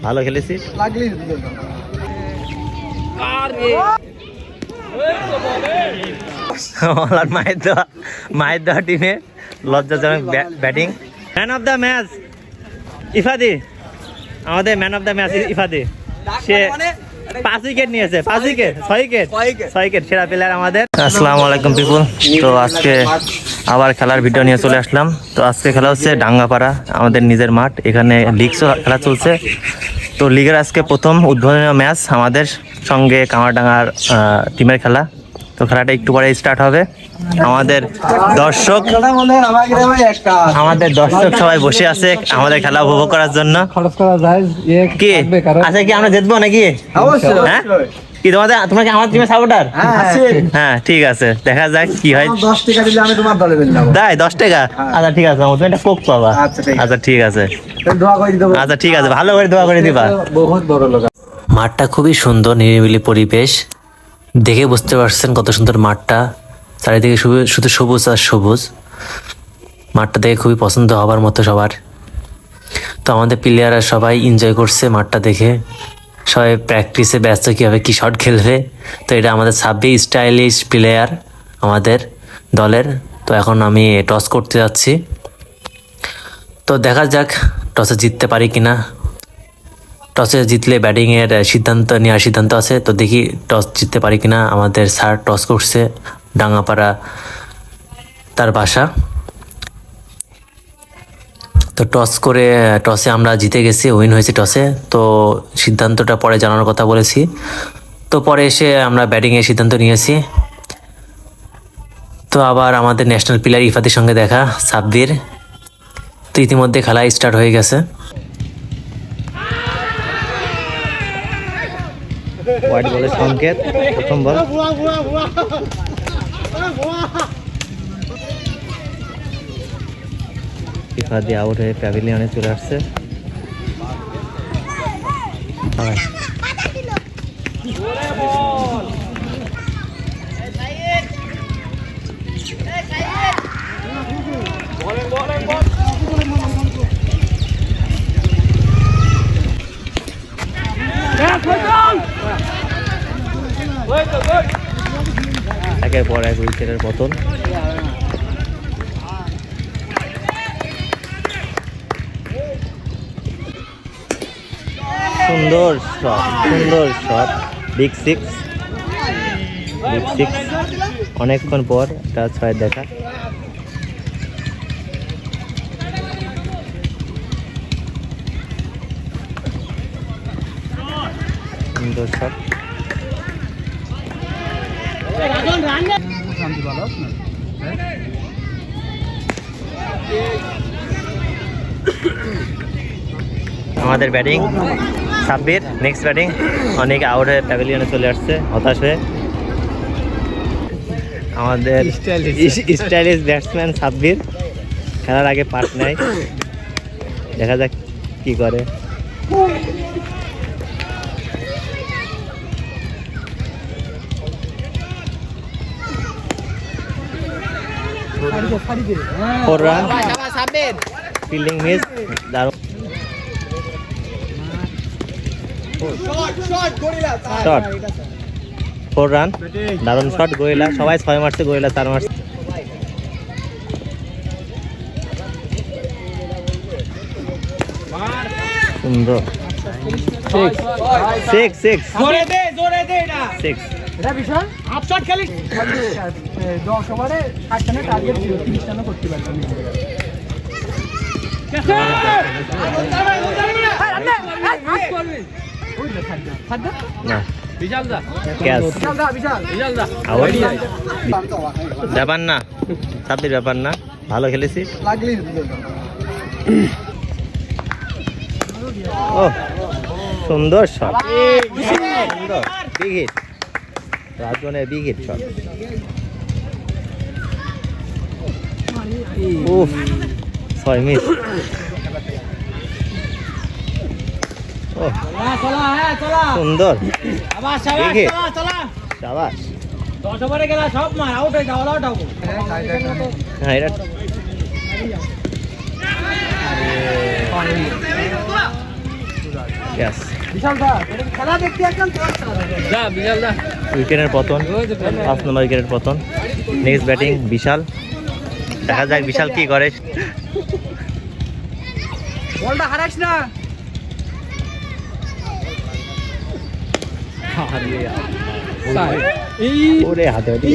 ভালো খেলেছিস। মায়ের দেওয়া টিমে লজ্জাজনক batting. Man of the match Ifadi, আমাদের man of the match Ifadi. সে 5 উইকেট নিয়েছে, 6 উইকেট সেরা প্লেয়ার আমাদের। আসসালামু আলাইকুম পিপুল। তো আজকে আবার খেলার ভিডিও নিয়ে চলে আসলাম। তো আজকে খেলা হচ্ছে ডাঙ্গাপাড়া, আমাদের নিজের মাঠ। এখানে লিগসও খেলা চলছে। তো লিগের আজকে প্রথম উদ্বোধনী ম্যাচ আমাদের সঙ্গে কামারডাঙ্গার টিমের খেলা। তো খেলাটা একটু পরে স্টার্ট হবে। আমাদের দর্শক সবাই বসে আছে আমাদের খেলা উপভোগ করার জন্য। কি আচ্ছা, কি আমরা জিতবো নাকি? হ্যাঁ, কি তোমরা কি আমার টিমের সাপোর্টার? হ্যাঁ ঠিক আছে, দেখা যাক কি হয়। 10 টাকা দিলে আমি তোমার দলে বেরলাম। তাই 10 টাকা? আচ্ছা ঠিক আছে, তুমি একটা কোক পাবা। আচ্ছা ঠিক আছে, দোয়া করে দিও। আচ্ছা ঠিক আছে, ভালো করে দোয়া করে দিবা। বহুত বড় লোক। মাঠটা খুবই সুন্দর, নিরিবিলি পরিবেশ। দেখে বুঝতে পারছেন কত সুন্দর মাঠটা। চারিদিকে শুধু সবুজ আর সবুজ। মাঠটা দেখে খুবই পছন্দ হবার মতো সবার। তো আমাদের প্লেয়াররা সবাই এনজয় করছে মাঠটা দেখে। সবাই প্র্যাকটিসে ব্যস্ত কীভাবে কী শট খেলবে। তো এটা আমাদের সাব্বির স্টাইলিশ প্লেয়ার আমাদের দলের। তো এখন আমি টস করতে যাচ্ছি। তো দেখা যাক টসে জিততে পারি কিনা। টসে জিতলে ব্যাটিংয়ের নেওয়ার সিদ্ধান্ত আছে। তো দেখি টস জিততে পারি কিনা। আমাদের স্যার টস করছে, ডাঙ্গাপাড়া তার বাসা। তো টসে আমরা জিতে গেছি, উইন হয়েছে টসে। তো সিদ্ধান্তটা পরে জানানোর কথা বলেছি। তো পরে এসে আমরা ব্যাটিংয়ের সিদ্ধান্ত নিয়েছি। তো আবার আমাদের ন্যাশনাল প্লেয়ার ইফাদির সঙ্গে দেখা, সাব্বির। তো ইতিমধ্যে খেলা স্টার্ট হয়ে গেছে। হোয়াইট বলের সংকেত, প্রথম বল। ইফাদি আউট হয়ে প্যাভিলিয়নে চলে আসছে। একের পর এক উইকেটের পতন। সুন্দর শট, বিগ সিক্স। অনেকক্ষণ পর একটা 6 দেখা। সুন্দর শট। আমাদের ব্যাটিং সাব্বির, নেক্সট ব্যাটিং। অনেক আউট হয়ে প্যাভিলিয়নে চলে আসছে হতাশ হয়ে। আমাদের স্টাইলিশ ব্যাটসম্যান সাব্বির খেলার আগে পার্ট নেয়। দেখা যাক কি করে। ফোর রান, ফিল্ডিং মিস, দারুণ শট। 4 রান, দারুণ শট। গোয়েলা সবাই 6 মারছে, গোয়েলা 4 মারছে। সুন্দর সিক্স। ব্যাপার না সাব্বির, ব্যাপার না, ভালো খেলেছিস। ও সুন্দর শট, সুন্দর বিগ হিট, রাজনের বিগ হিট শট। উফ 6 মিস। সুন্দর শাবাশ। 10 ওভারে গেলা সব মার আউট হয়ে যাও, আউট হবো। হ্যাঁ এটা Yes. খেলা দেখতে একদম উইকেটের পতন, 5 নম্বর উইকেটের পতন। নেক্সট ব্যাটিং বিশাল, দেখা যাক বিশাল কি করে। বলটা হারাইস না। ওরে হাতে হাতে।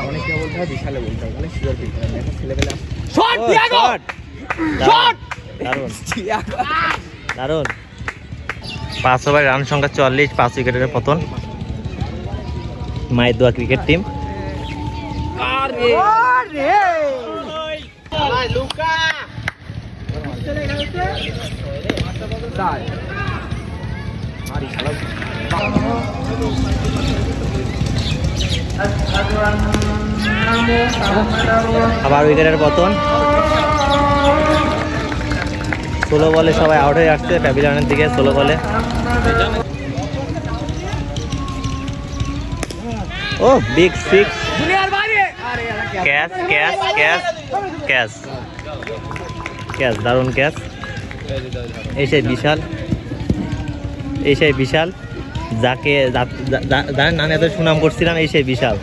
অনেকে বলতে হয় বিশালে বলতে হয়, মানে শিওর বলতে হয়, এখন ছেলেবেলা শট দিয়াগো, শট দারুণ দারুণ। 5 ওভার রান সংখ্যা 44, 5 উইকেটের পতন। মায়ের দোয়া ক্রিকেট টিম। আবার উইকেটের পতন। 16 বলে সবাই আউট হয়ে আসছে প্যাভিলিয়নের দিকে। 16 বলে ও big six. Catch catch catch catch catch, দারুণ ক্যাচ। এই সেই বিশাল, এই সেই বিশাল যাকে যার নামে এত সুনাম করছিলাম, এই সেই বিশাল।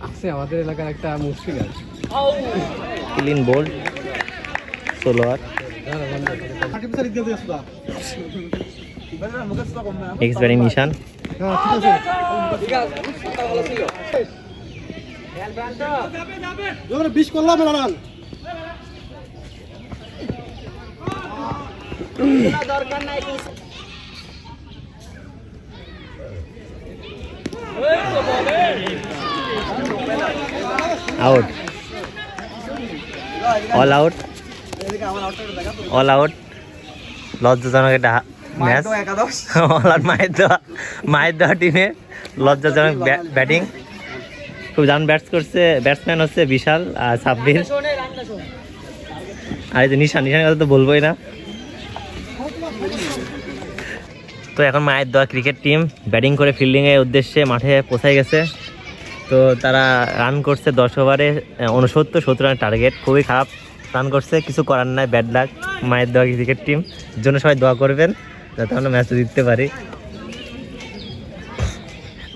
আছে আমাদের এলাকার একটা মুশকিল আছে। Clean bowled, 16 next batting Nishan. Out, all out, all out. লজ্জাজনক একটা ম্যাচ। মায়ের দেওয়া টিমে লজ্জাজনক ব্যাটিং। খুব দারুণ ব্যাটসম্যান হচ্ছে বিশাল আর সাব্বির। আর এই যে নিশানের কথা তো বলবোই না। তো এখন মায়ের দেওয়া ক্রিকেট টিম ব্যাটিং করে ফিল্ডিংয়ের উদ্দেশ্যে মাঠে পৌঁছায় গেছে। তো তারা রান করছে 10 ওভারে 69 রানের টার্গেট। খুবই খারাপ রান করছে, কিছু করার নাই, ব্যাড লাক মায়ের দেওয়া ক্রিকেট টিম। জন্য সবাই দোয়া করবেন যাতে আমরা ম্যাচটা জিততে পারি।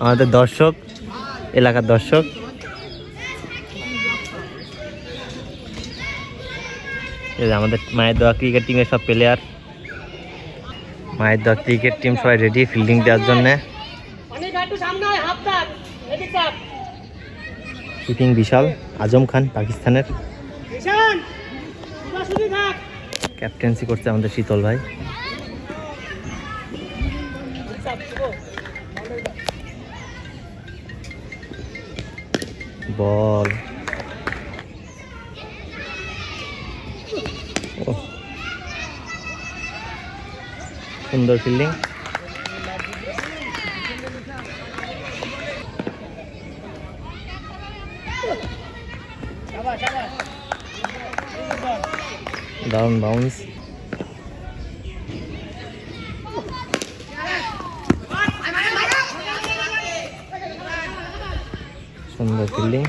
আমাদের দর্শক, এলাকার দর্শক, আমাদের মায়ের দেওয়া ক্রিকেট টিমের সব প্লেয়ার। মায়ের দেওয়া ক্রিকেট টিম সবাই রেডি ফিল্ডিং দেওয়ার জন্যে। কিপিং বিশাল, আজম খান পাকিস্তানের। ক্যাপ্টেন্সি করছে আমাদের শীতল ভাই। বল, সুন্দর ফিল্ডিং। Down bounce. সুন্দর ফিল্ডিং।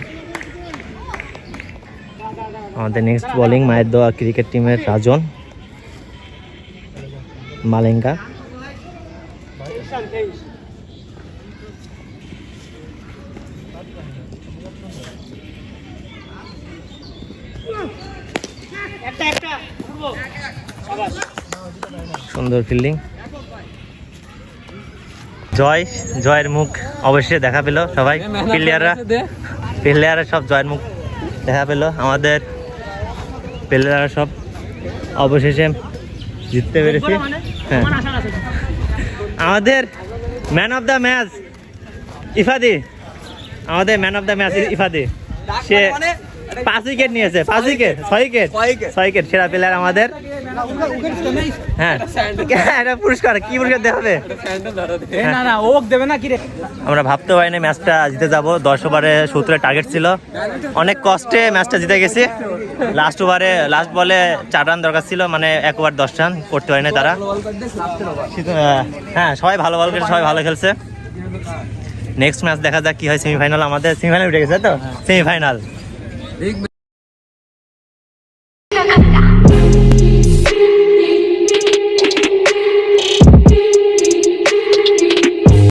আমাদের নেক্সট বোলিং মায়ের দেওয়া ক্রিকেট টিমের রাজন মালেঙ্গা। সুন্দর ফিল্ডিং। জয়ের মুখ অবশ্যই দেখা পেল সবাই। প্লেয়াররা সব জয়ের মুখ দেখা পেল। আমাদের প্লেয়াররা সব অবশেষে জিততে পেরেছি। হ্যাঁ, আমাদের man of the match Ifadi, আমাদের man of the match Ifadi. সে 5 উইকেট নিয়েছে, 5 উইকেট 6 উইকেট সেরা প্লেয়ার আমাদের। হ্যাঁ এটা পুরস্কার, কি পুরস্কার দেওয়া হবে? না না ওক দেবে না কি রে? আমরা ভাবতে পারিনি ম্যাচটা জিতে যাব। 10 ওভারে 70 টার্গেট ছিল, অনেক কষ্টে ম্যাচটা জিতে গেছি। লাস্ট বলে 4 রান দরকার ছিল, মানে 1 ওভার 10 রান করতে পারিনি তারা। হ্যাঁ সবাই ভালো বল খেলছে, সবাই ভালো খেলছে। নেক্সট ম্যাচ দেখা যাক কি হয়। সেমিফাইনাল, আমাদের সেমিফাইনাল উঠে গেছে তো, সেমিফাইনাল।